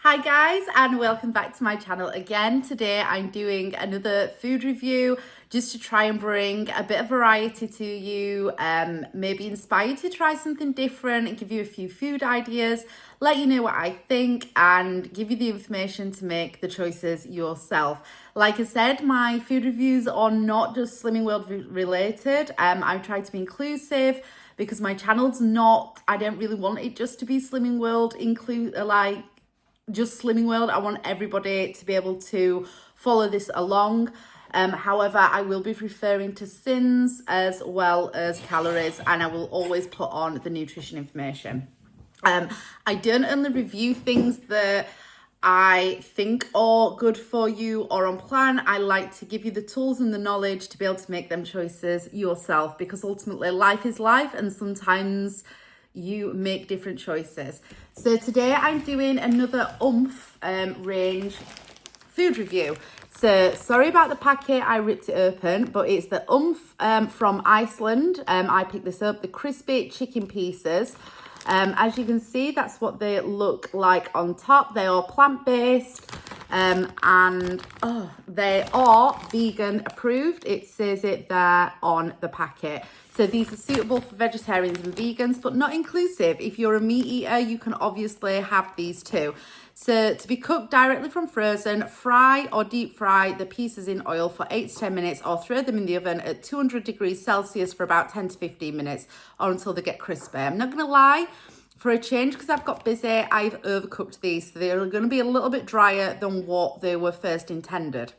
Hi guys, and welcome back to my channel again. Today I'm doing another food review just to try and bring a bit of variety to you, maybe inspire you to try something different and give you a few food ideas, let you know what I think and give you the information to make the choices yourself. Like I said, my food reviews are not just Slimming World related. I try to be inclusive because my channel's not, I don't really want it just to be Slimming World just Slimming World. I want everybody to be able to follow this along. However, I will be referring to sins as well as calories, and I will always put on the nutrition information. I don't only review things that I think are good for you or on plan. I like to give you the tools and the knowledge to be able to make them choices yourself, because ultimately life is life and sometimes you make different choices. So today I'm doing another Oumph range food review. So sorry about the packet, I ripped it open, but it's the Oumph from Iceland. I picked this up, the crispy chicken pieces. As you can see, that's what they look like on top. They are plant-based and they are vegan approved. It says it there on the packet. So these are suitable for vegetarians and vegans, but not inclusive. If you're a meat eater, you can obviously have these too. So to be cooked directly from frozen, fry or deep fry the pieces in oil for 8 to 10 minutes or throw them in the oven at 200 degrees Celsius for about 10 to 15 minutes or until they get crispy. I'm not going to lie, for a change, because I've got busy, I've overcooked these. So they're going to be a little bit drier than what they were first intended.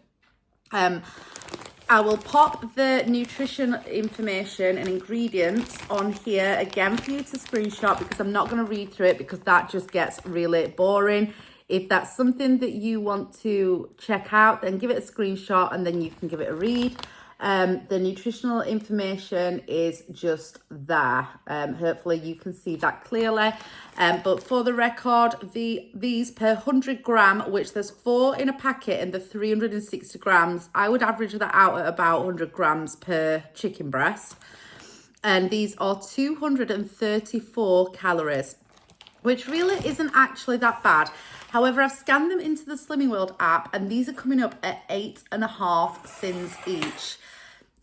I will pop the nutrition information and ingredients on here again for you to screenshot, because I'm not going to read through it because that just gets really boring. If that's something that you want to check out, then give it a screenshot and then you can give it a read. The nutritional information is just there. Hopefully you can see that clearly. But for the record, these per 100 gram, which there's 4 in a packet and the 360 grams, I would average that out at about 100 grams per chicken breast. And these are 234 calories, which really isn't actually that bad. However, I've scanned them into the Slimming World app and these are coming up at 8.5 sins each.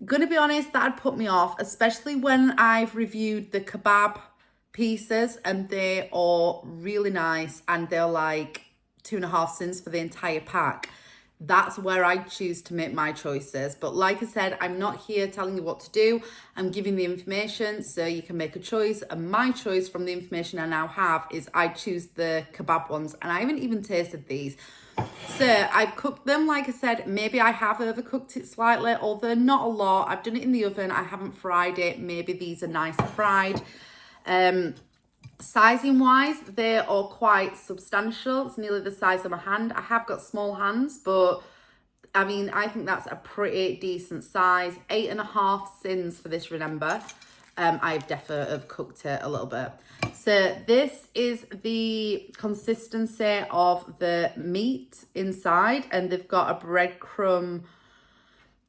Gonna be honest, that'd put me off, especially when I've reviewed the kebab pieces and they are really nice and they're like 2.5 sins for the entire pack. That's where I choose to make my choices. But like I said, I'm not here telling you what to do. I'm giving the information so you can make a choice. And my choice from the information I now have is I choose the kebab ones. And I haven't even tasted these. So I've cooked them, like I said, maybe I have overcooked it slightly, although not a lot. I've done it in the oven, I haven't fried it. Maybe these are nice fried. Sizing wise, they are quite substantial. It's nearly the size of my hand. I have got small hands, but I mean, I think that's a pretty decent size. 8.5 sins for this, remember. I've definitely have cooked it a little bit. So this is the consistency of the meat inside, and they've got a breadcrumb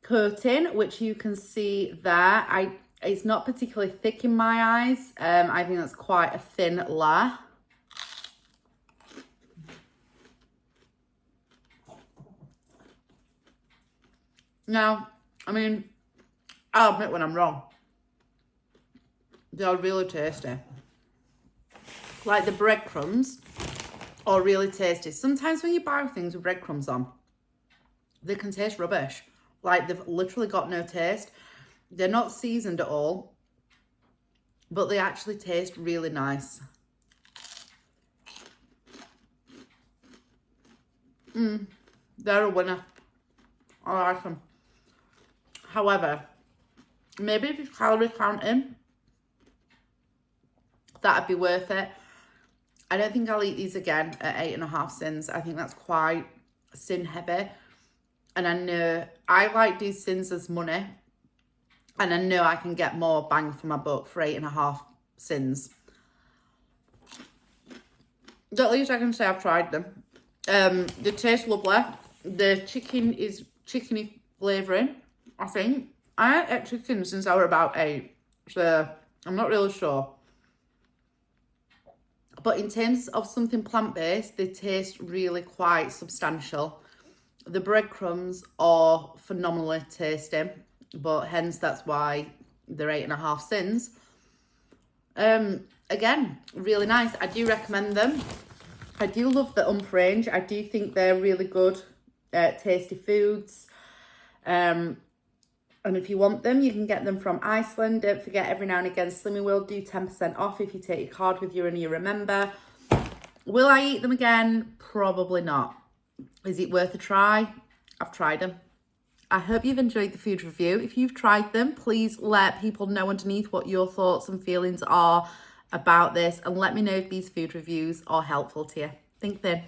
coating, which you can see there. It's not particularly thick in my eyes. I think that's quite a thin layer. Now, I mean, I'll admit when I'm wrong. They're really tasty. Like the breadcrumbs are really tasty. Sometimes when you buy things with breadcrumbs on, they can taste rubbish. Like they've literally got no taste. They're not seasoned at all, but they actually taste really nice. They're a winner. I like them. However, maybe if you're calorie counting, that'd be worth it. I don't think I'll eat these again at 8.5 sins. I think that's quite sin heavy. And I know I like these sins as money. And I know I can get more bang for my buck for 8.5 sins. At least I can say I've tried them. They taste lovely. The chicken is chickeny flavouring, I think. I haven't ate chicken since I was about 8. So I'm not really sure. But in terms of something plant-based, they taste really quite substantial. The breadcrumbs are phenomenally tasty, but hence that's why they're 8.5 cents. Again, really nice. I do recommend them. I do love the Oumph range. I do think they're really good, tasty foods. And if you want them, you can get them from Iceland. Don't forget, every now and again, Slimming will do 10% off if you take your card with you and you remember. Will I eat them again? Probably not. Is it worth a try? I've tried them. I hope you've enjoyed the food review. If you've tried them, please let people know underneath what your thoughts and feelings are about this, and let me know if these food reviews are helpful to you. Think thin.